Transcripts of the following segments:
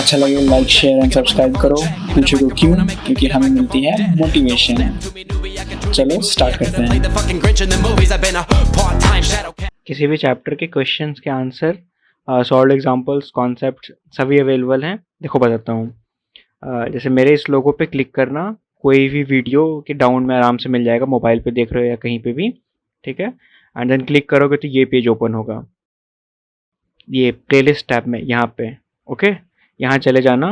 अच्छा लगे like share and subscribe करो। पूछो को क्यों? क्योंकि हमें मिलती है मोटिवेशन। चलो स्टार्ट करते हैं। किसी भी चैप्टर के क्वेश्चंस के आंसर, सॉल्व एग्जांपल्स, कॉन्सेप्ट सभी अवेलेबल हैं। देखो बताता हूँ। जैसे मेरे इस लोगो पे क्लिक करना, कोई भी वीडियो के डाउन में आराम से मिल जाएगा, मोबाइल पे देख रहे हो या कहीं पे भी, ठीक है। एंड देन क्लिक करोगे तो ये पेज ओपन होगा, ये प्लेलिस्ट टैब में यहाँ पे। ओके, यहाँ चले जाना।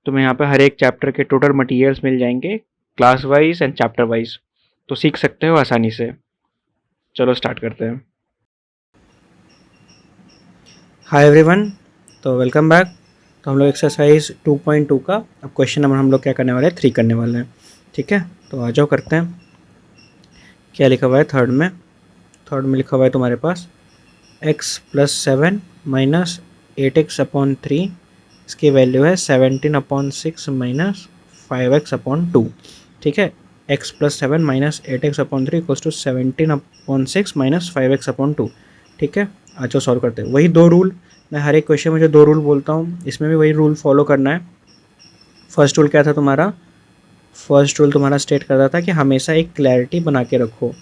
तुम्हें यहाँ पे हर एक चैप्टर के टोटल मटेरियल्स मिल जाएंगे, class wise and chapter wise, तो सीख सकते हो आसानी से। चलो स्टार्ट करते हैं। हाय एवरीवन, तो वेलकम बैक। तो हम लोग एक्सरसाइज 2.2 का अब क्वेश्चन नंबर हम लोग क्या करने वाले हैं, 3 करने वाले हैं, ठीक है। तो आ जाओ करते हैं। क्या लिखा हुआ है थर्ड में लिखा हुआ है तुम्हारे पास x+7 माइनस 8x/3, इसकी वैल्यू है 17/6 माइनस 5x/2, ठीक है। x+7 minus 8x/3 equals to 17/6 minus 5x/2, ठीक है। अच्छा सॉल्व करते हैं। वही दो रूल, मैं हर एक क्वेश्चन में जो दो रूल बोलता हूँ इसमें भी वही रूल फॉलो करना है। फर्स्ट रूल क्या था तुम्हारा? फर्स्ट रूल तुम्हारा स्टेट करता था कि हमेशा एक क्लैरिटी बना के रखो।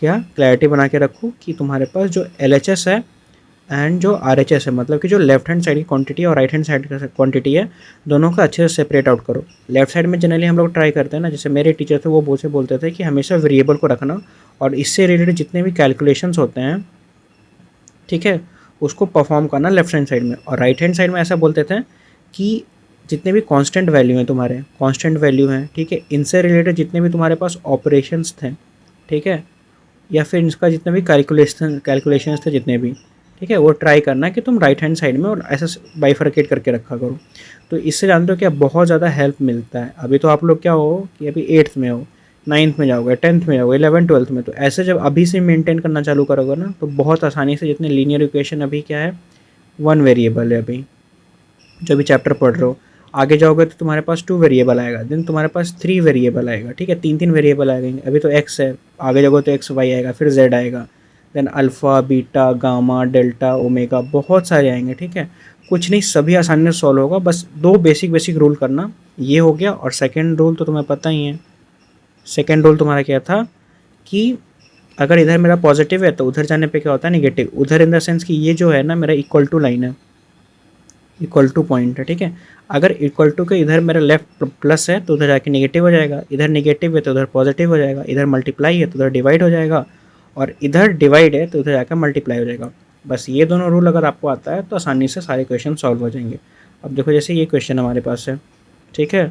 क्या क्लैरिटी बना के रखो कि तुम्हारे पास जो LHS है एंड जो RHS है, मतलब कि जो लेफ्ट हैंड साइड की क्वांटिटी और राइट हैंड साइड की क्वांटिटी है, दोनों का अच्छे से सेपरेट आउट करो। लेफ्ट साइड में जनरली हम लोग ट्राई करते हैं ना, जैसे मेरे टीचर थे वो बोलते थे कि हमेशा वेरिएबल को रखना और इससे रिलेटेड जितने भी कैलकुलेशंस होते हैं, ठीक है, उसको परफॉर्म करना लेफ्ट हैंड साइड में। और राइट हैंड साइड में ऐसा बोलते थे कि जितने भी कांस्टेंट वैल्यू हैं तुम्हारे, कांस्टेंट वैल्यू हैं, ठीक है, इनसे रिलेटेड जितने भी तुम्हारे पास ऑपरेशंस थे, ठीक है, या फिर इसका जितने भी कैलकुलेशंस थे जितने भी, ठीक है, वो ट्राई करना कि तुम राइट हैंड साइड में और ऐसा बाइफरकेट करके रखा करो। तो इससे जानते हो क्या बहुत ज़्यादा हेल्प मिलता है। अभी तो आप लोग क्या हो कि अभी 8th में हो, 9th में जाओगे, 10th में जाओगे, 11th 12th में, तो ऐसे जब अभी से मेंटेन करना चालू करोगे ना तो बहुत आसानी से, जितने लीनियर इक्वेशन अभी क्या है, 1 वेरिएबल है अभी जो भी चैप्टर पढ़ रहे हो, आगे जाओगे तो तुम्हारे पास 2 वेरिएबल आएगा, देन तुम्हारे पास 3 वेरिएबल आएगा, ठीक है, 3 वेरिएबल आएंगे। अभी तो x है, आगे जाओगे तो x y आएगा, फिर z आएगा, then alpha, beta, gamma, delta, omega, बहुत सारे आएंगे, ठीक है। कुछ नहीं, सभी आसानी से सॉल्व होगा। बस दो बेसिक रूल करना, ये हो गया। और सेकेंड रूल तो तुम्हें पता ही है। सेकेंड रूल तुम्हारा क्या था कि अगर इधर मेरा पॉजिटिव है तो उधर जाने पे क्या होता है, नेगेटिव। उधर इन द सेंस कि ये जो है ना मेरा इक्वल टू लाइन है, इक्वल टू पॉइंट है, ठीक है। अगर इक्वल टू के इधर मेरा लेफ्ट प्लस है तो उधर जाके नेगेटिव हो जाएगा, इधर नेगेटिव है तो उधर पॉजिटिव हो जाएगा, इधर मल्टीप्लाई है तो उधर डिवाइड हो जाएगा, और इधर डिवाइड है तो उधर जाकर मल्टीप्लाई हो जाएगा। बस ये दोनों रूल अगर आपको आता है तो आसानी से सारे क्वेश्चन सॉल्व हो जाएंगे। अब देखो जैसे ये क्वेश्चन हमारे पास है, ठीक है,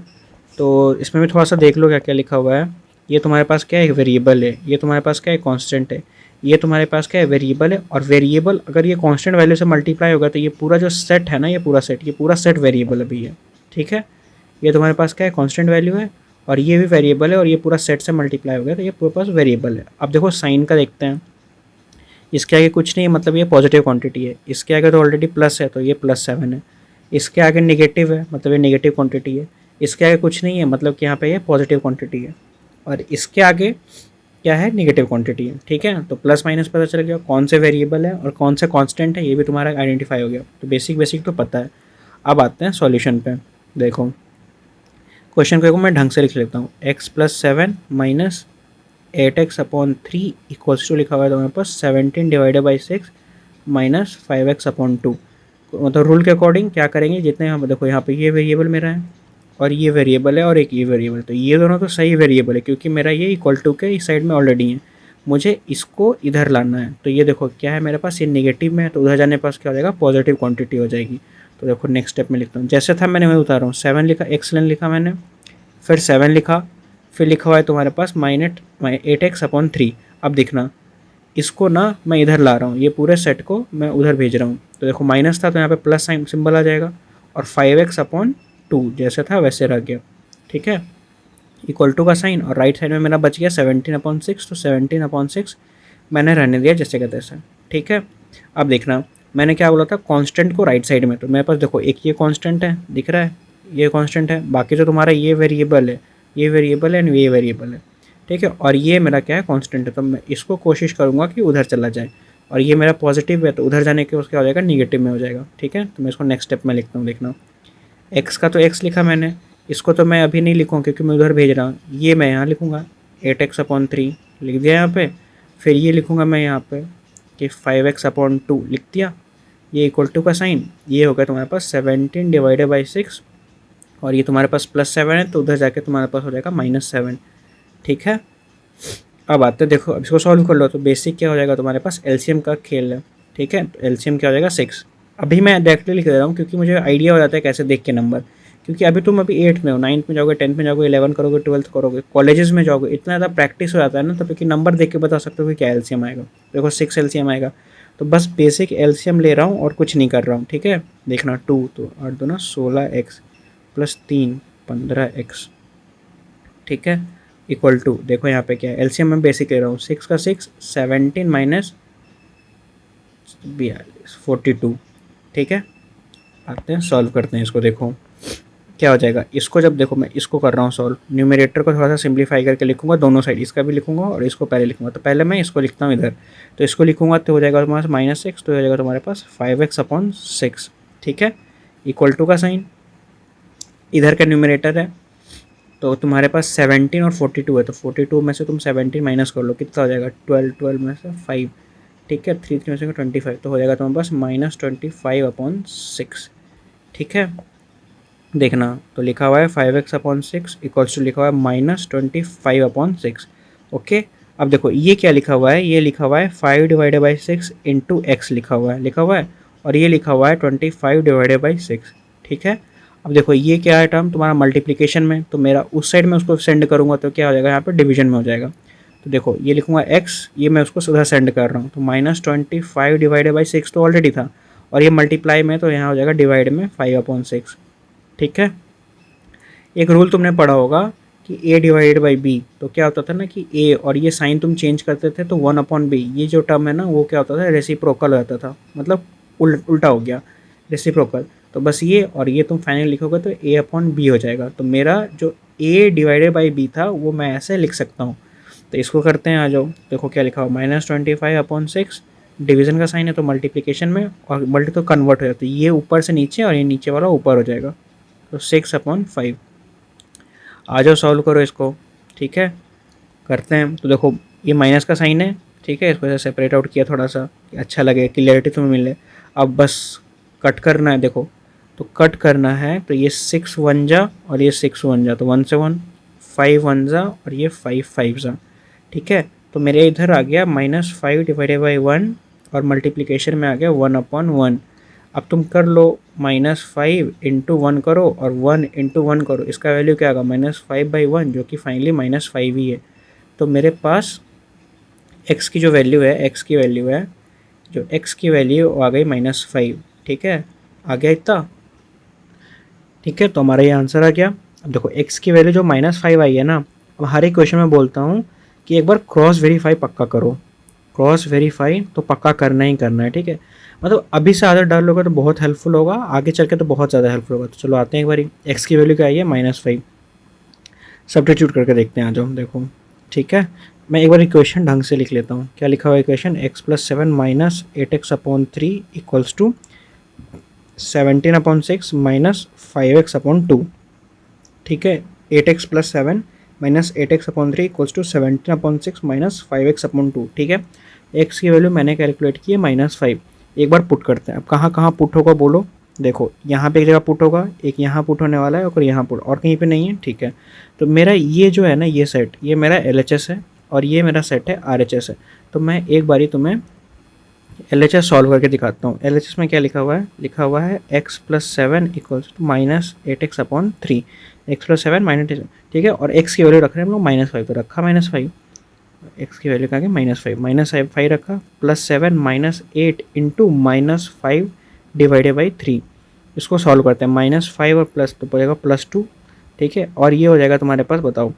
तो इसमें भी थोड़ा सा देख लो क्या क्या लिखा हुआ है। ये तुम्हारे पास क्या है, वेरिएबल है, ये तुम्हारे पास क्या है, कांस्टेंट है, ये तुम्हारे पास क्या है, वेरिएबल है। और वेरिएबल अगर ये कांस्टेंट वैल्यू से मल्टीप्लाई होगा तो ये पूरा जो सेट है ना, ये पूरा सेट वेरिएबल अभी है, ठीक है। ये तुम्हारे पास क्या है, कांस्टेंट वैल्यू है, और ये भी वेरिएबल है, और ये पूरा सेट से मल्टीप्लाई हो गया तो ये पूरे पास वेरिएबल है। अब देखो साइन का देखते हैं। इसके आगे कुछ नहीं है, मतलब ये पॉजिटिव क्वांटिटी है। इसके आगे तो ऑलरेडी प्लस है तो ये +7 है। इसके आगे नेगेटिव है, मतलब ये नेगेटिव क्वांटिटी है। इसके आगे कुछ नहीं है, मतलब कि यहाँ पे ये पॉजिटिव क्वांटिटी है। और इसके आगे क्या है, नेगेटिव क्वांटिटी है, ठीक है। तो प्लस माइनस पता चल गया कौन से वेरिएबल है और कौन से कांस्टेंट है, ये भी तुम्हारा आइडेंटिफाई हो गया। तो बेसिक तो पता है। अब आते हैं सॉल्यूशन पे। देखो क्वेश्चन को मैं ढंग से लिख लेता हूँ। x+7 minus 8x/3 equals to लिखा हुआ है तुम्हारे पास 17/6 माइनस 5x/2। मतलब रूल के अकॉर्डिंग क्या करेंगे, जितने हम देखो यहाँ पे ये वेरिएबल मेरा है और ये वेरिएबल है और एक ये वेरिएबल, तो ये दोनों तो सही वेरिएबल है क्योंकि मेरा ये इक्वल टू के इस साइड में ऑलरेडी है। मुझे इसको इधर लाना है, तो ये देखो क्या है मेरे पास, ये नेगेटिव में है तो उधर जाने पास क्या हो जाएगा, पॉजिटिव क्वांटिटी हो जाएगी। तो देखो नेक्स्ट स्टेप में लिखता हूँ, जैसे था मैंने वही उतारा हूँ। 7 लिखा, एक्सलेंट लिखा मैंने, फिर 7 लिखा, फिर लिखा हुआ है तुम्हारे पास -8x/3। अब देखना इसको ना मैं इधर ला रहा हूँ, ये पूरे सेट को मैं उधर भेज रहा हूँ। तो देखो माइनस था तो यहाँ पे प्लस साइन सिंबल आ जाएगा, और 5x/2 जैसे था वैसे रह गया, ठीक है, इक्वल टू का साइन। और राइट साइड में मेरा बच गया 17/6, तो 17/6 मैंने रहने दिया जैसे का तैसे, ठीक है। अब देखना मैंने क्या बोला था, कांस्टेंट को राइट साइड में, तो मेरे पास देखो एक ये कांस्टेंट है दिख रहा है, ये कांस्टेंट है, बाकी तो तुम्हारा ये वेरिएबल है, ये वेरिएबल है एंड ये वेरिएबल है, ठीक है। और ये मेरा क्या है, कांस्टेंट है, तो मैं इसको कोशिश करूँगा कि उधर चला जाए। और ये मेरा पॉजिटिव है तो उधर जाने के उसका हो जाएगा नेगेटिव में हो जाएगा, ठीक है। तो मैं इसको नेक्स्ट स्टेप में लिखता हूँ, देखना एक्स का तो एक्स लिखा मैंने, इसको तो मैं अभी नहीं लिखूँ क्योंकि मैं उधर भेज रहा हूँ, ये मैं यहाँ लिखूँगा 8x/3 लिख दिया यहाँ पे। फिर ये लिखूँगा मैं यहाँ पे कि 5x/2 लिख दिया, ये इक्वल टू का साइन, ये हो गया तुम्हारे पास 17/6 और ये तुम्हारे पास +7 है, तो उधर जाके तुम्हारे पास हो जाएगा -7। ठीक है, अब आते देखो, अब इसको सॉल्व कर लो तो बेसिक क्या हो जाएगा तुम्हारे पास, एलसीएम का खेल है। ठीक है, तो एलसीएम क्या हो जाएगा 6। अभी मैं डायरेक्टली लिख दे रहा हूँ क्योंकि मुझे आइडिया हो जाता है कैसे देख के नंबर, क्योंकि अभी तुम अभी 8 में हो, 9th में जाओगे, 10th में जाओगे, 11 करोगे, 12th करोगे, कॉलेजेस में जाओगे, इतना ज़्यादा प्रैक्टिस हो जाता है ना, तो क्योंकि नंबर देख के बता सकते हो कि क्या एलसीएम आएगा। देखो 6 एलसीएम आएगा, तो बस बेसिक एलसीएम ले रहा हूँ और कुछ नहीं कर रहा हूँ। ठीक है, देखना 2 तो 8 2 16x + 3 15x। ठीक है, इक्वल टू, देखो यहाँ पे क्या है, एलसीएम में बेसिक ले रहा हूँ, 6 का 6 17 - 42। ठीक है, आते हैं सॉल्व करते हैं इसको। देखो क्या हो जाएगा, इसको जब देखो मैं इसको कर रहा हूँ सॉल्व, न्यूमरेटर को थोड़ा सा सिंप्लीफाई करके लिखूंगा, दोनों साइड इसका भी लिखूंगा और इसको पहले लिखूंगा। तो पहले मैं इसको लिखता हूँ इधर, तो इसको लिखूंगा तो हो जाएगा तुम्हारे पास -6, तो हो जाएगा तुम्हारे पास 5x/6। ठीक है, इक्वल टू का साइन, इधर का न्यूमरेटर है तो तुम्हारे पास 17 और 42 है, तो 42 में से तुम 17 माइनस कर लो, कितना हो जाएगा 12, 12 में से 5। ठीक है, 3 में से 25, तो हो जाएगा तुम्हारे पास -25/6। ठीक है, देखना तो लिखा हुआ है 5x/6 इक्वल्स टू लिखा हुआ है -25/6। ओके, अब देखो ये क्या लिखा हुआ है, ये लिखा हुआ है 5/6 इंटू एक्स लिखा हुआ है, और ये लिखा हुआ है 25/6। ठीक है, अब देखो ये क्या है टर्म तुम्हारा मल्टीप्लिकेशन में, तो मेरा उस साइड में उसको सेंड करूँगा तो क्या हो जाएगा, यहाँ पे डिवीजन में हो जाएगा। तो देखो ये लिखूँगा x, ये मैं उसको सीधा सेंड कर रहा हूँ, तो -25/6 तो ऑलरेडी था, और ये मल्टीप्लाई में तो यहाँ हो जाएगा डिवाइड में 5/6। ठीक है, एक रूल तुमने पढ़ा होगा कि a/b, तो क्या होता था ना कि a और ये साइन तुम चेंज करते थे तो 1/b, ये जो टर्म है ना वो क्या होता था, रेसिप्रोकल होता था, मतलब उल्टा हो गया रेसिप्रोकल। तो बस ये और ये तुम फाइनल लिखोगे तो a/b हो जाएगा। तो मेरा जो a/b था वो मैं ऐसे लिख सकता हूँ। तो इसको करते हैं, आ जाओ, देखो क्या लिखा हुआ -25/6, डिवीजन का साइन है तो मल्टीप्लिकेशन में, और मल्टी तो कन्वर्ट हो जाता है, ये ऊपर से नीचे और ये नीचे वाला ऊपर हो जाएगा, तो 6/5। आ जाओ सॉल्व करो इसको। ठीक है, करते हैं, तो देखो ये माइनस का साइन है। ठीक है, इसको ऐसे सेपरेट आउट किया थोड़ा सा कि अच्छा लगे, क्लियरिटी तुम्हें मिले। अब बस कट करना है, देखो तो कट करना है, तो ये 6 1 जा और ये 6 1 जा, तो 1 से 1, 5 1 जा और ये 5 5 जा। ठीक है, तो मेरे इधर आ गया -5/1 और मल्टीप्लिकेशन में आ गया 1/1। अब तुम कर लो -5 × 1 करो और 1 × 1 करो, इसका वैल्यू क्या आएगा -5/1, जो कि फाइनली -5 ही है। तो मेरे पास x की जो वैल्यू है, x की वैल्यू है, जो x की वैल्यू आ गई -5। ठीक है, आ गया इतना। ठीक है, तो हमारा ये आंसर आ गया। अब देखो x की वैल्यू जो -5 आई है ना, अब हर एक क्वेश्चन में बोलता हूँ कि एक बार क्रॉस वेरीफाई पक्का करो, क्रॉस वेरीफाई तो पक्का करना ही करना है। ठीक है, मतलब अभी से आदत डाल लोगे तो बहुत हेल्पफुल होगा, आगे चल के तो बहुत ज़्यादा हेल्पफुल होगा। तो चलो आते हैं एक बारी, x की वैल्यू क्या आई है -5, सब्स्टिट्यूट करके देखते हैं, आ जाओ देखो। ठीक है, मैं एक बार इक्वेशन ढंग से लिख लेता हूँ। क्या लिखा हुआ है equation, x + 7 - 8x/3 equals to 17/6 - 5x/2। ठीक है, 8x + 7 - 8x/3 equals to 17/6 - 5x/2। ठीक है, x की वैल्यू मैंने कैलकुलेट की है -5। एक बार पुट करते हैं, अब कहाँ कहाँ पुट होगा बोलो। देखो यहाँ पे एक जगह पुट होगा, एक यहाँ पुट होने वाला है और यहाँ पुट, और कहीं पे नहीं है। ठीक है, तो मेरा ये जो है ना, ये सेट, ये मेरा LHS है और ये मेरा सेट है RHS है। तो मैं एक बारी तुम्हें LHS सॉल्व करके दिखाता हूँ। LHS में क्या लिखा हुआ है, लिखा हुआ है x + 7 equals to -8x/3, x + 7 -8। ठीक है, और x की वैल्यू रख रहे हैं हम लोग -5, तो रखा -5, x की वैल्यू क्या है -5 रखा, +7 - 8 इंटू -5 डिवाइडेड बाई 3। इसको सॉल्व करते हैं, -5 और प्लस तो पड़ेगा +2। ठीक है, और ये हो जाएगा तुम्हारे पास, बताओ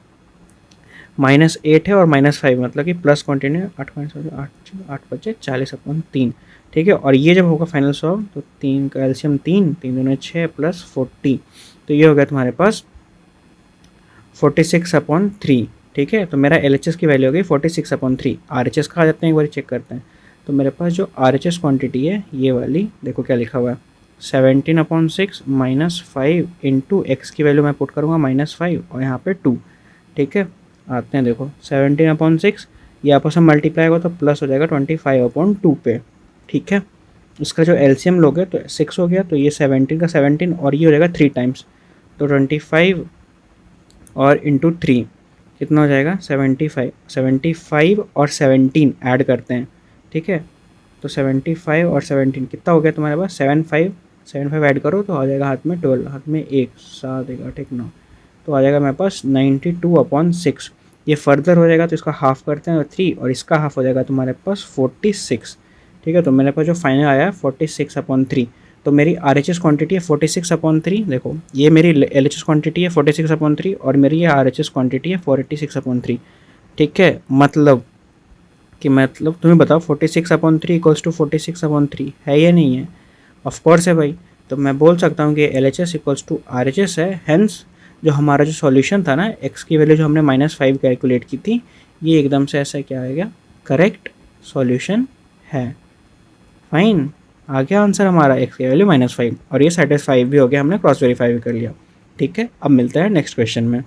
-8 है और -5, मतलब कि प्लस कंटिन्यू 8 × 40/3। ठीक है, और ये जब होगा फाइनल सॉल्व तो 3 का एलसीएम 3 3 दूनी 6 + 40, तो ये हो गया तुम्हारे पास 46/3। ठीक है, तो मेरा LHS की वैल्यू हो गई 46/3। RHS कहा जाते हैं, एक बार चेक करते हैं। तो मेरे पास जो RHS क्वांटिटी है ये वाली, देखो क्या लिखा हुआ है, 17/6 -5 इंटू एक्स की वैल्यू मैं पुट करूँगा -5 और यहाँ पे 2। ठीक है, आते हैं देखो 17/6 ये आपस में मल्टीप्लाई होगा तो प्लस हो जाएगा 25/2 पे। ठीक है, इसका जो एलसीएम लोगे तो 6 हो गया, तो ये 17 का 17 और ये हो जाएगा 3 टाइम्स, तो 25 और इंटू 3 कितना हो जाएगा 75 और 17 ऐड करते हैं। ठीक है, तो 75 और 17 कितना हो गया तुम्हारे पास 75 ऐड करो तो आ जाएगा हाथ में 12, हाथ में 1 7 देगा, ठीक 9, तो आ जाएगा मेरे पास 92/6। ये फर्दर हो जाएगा तो इसका हाफ करते हैं 3 और इसका हाफ हो जाएगा तुम्हारे पास 46। ठीक है, तो मेरे पास जो फाइनल आया 46/3। तो मेरी RHS क्वांटिटी है 46/3। देखो ये मेरी LHS क्वांटिटी है 46/3 और मेरी ये RHS क्वांटिटी है 46/3। ठीक है, मतलब तुम्हें बताओ 46/3 इक्वल्स टू 46/3 है या नहीं है? ऑफ कोर्स है भाई। तो मैं बोल सकता हूँ कि LHS इक्वल्स टू RHS है। हेंस जो हमारा जो सॉल्यूशन था ना, x की वैल्यू जो हमने -5 कैलकुलेट की थी, ये एकदम से ऐसा क्या आएगा, करेक्ट सॉल्यूशन है। फाइन, आ गया आंसर हमारा x की वैल्यू -5 और ये सेटिस्फाई भी हो गया, हमने क्रॉस वेरीफाई भी कर लिया। ठीक है, अब मिलते हैं नेक्स्ट क्वेश्चन में।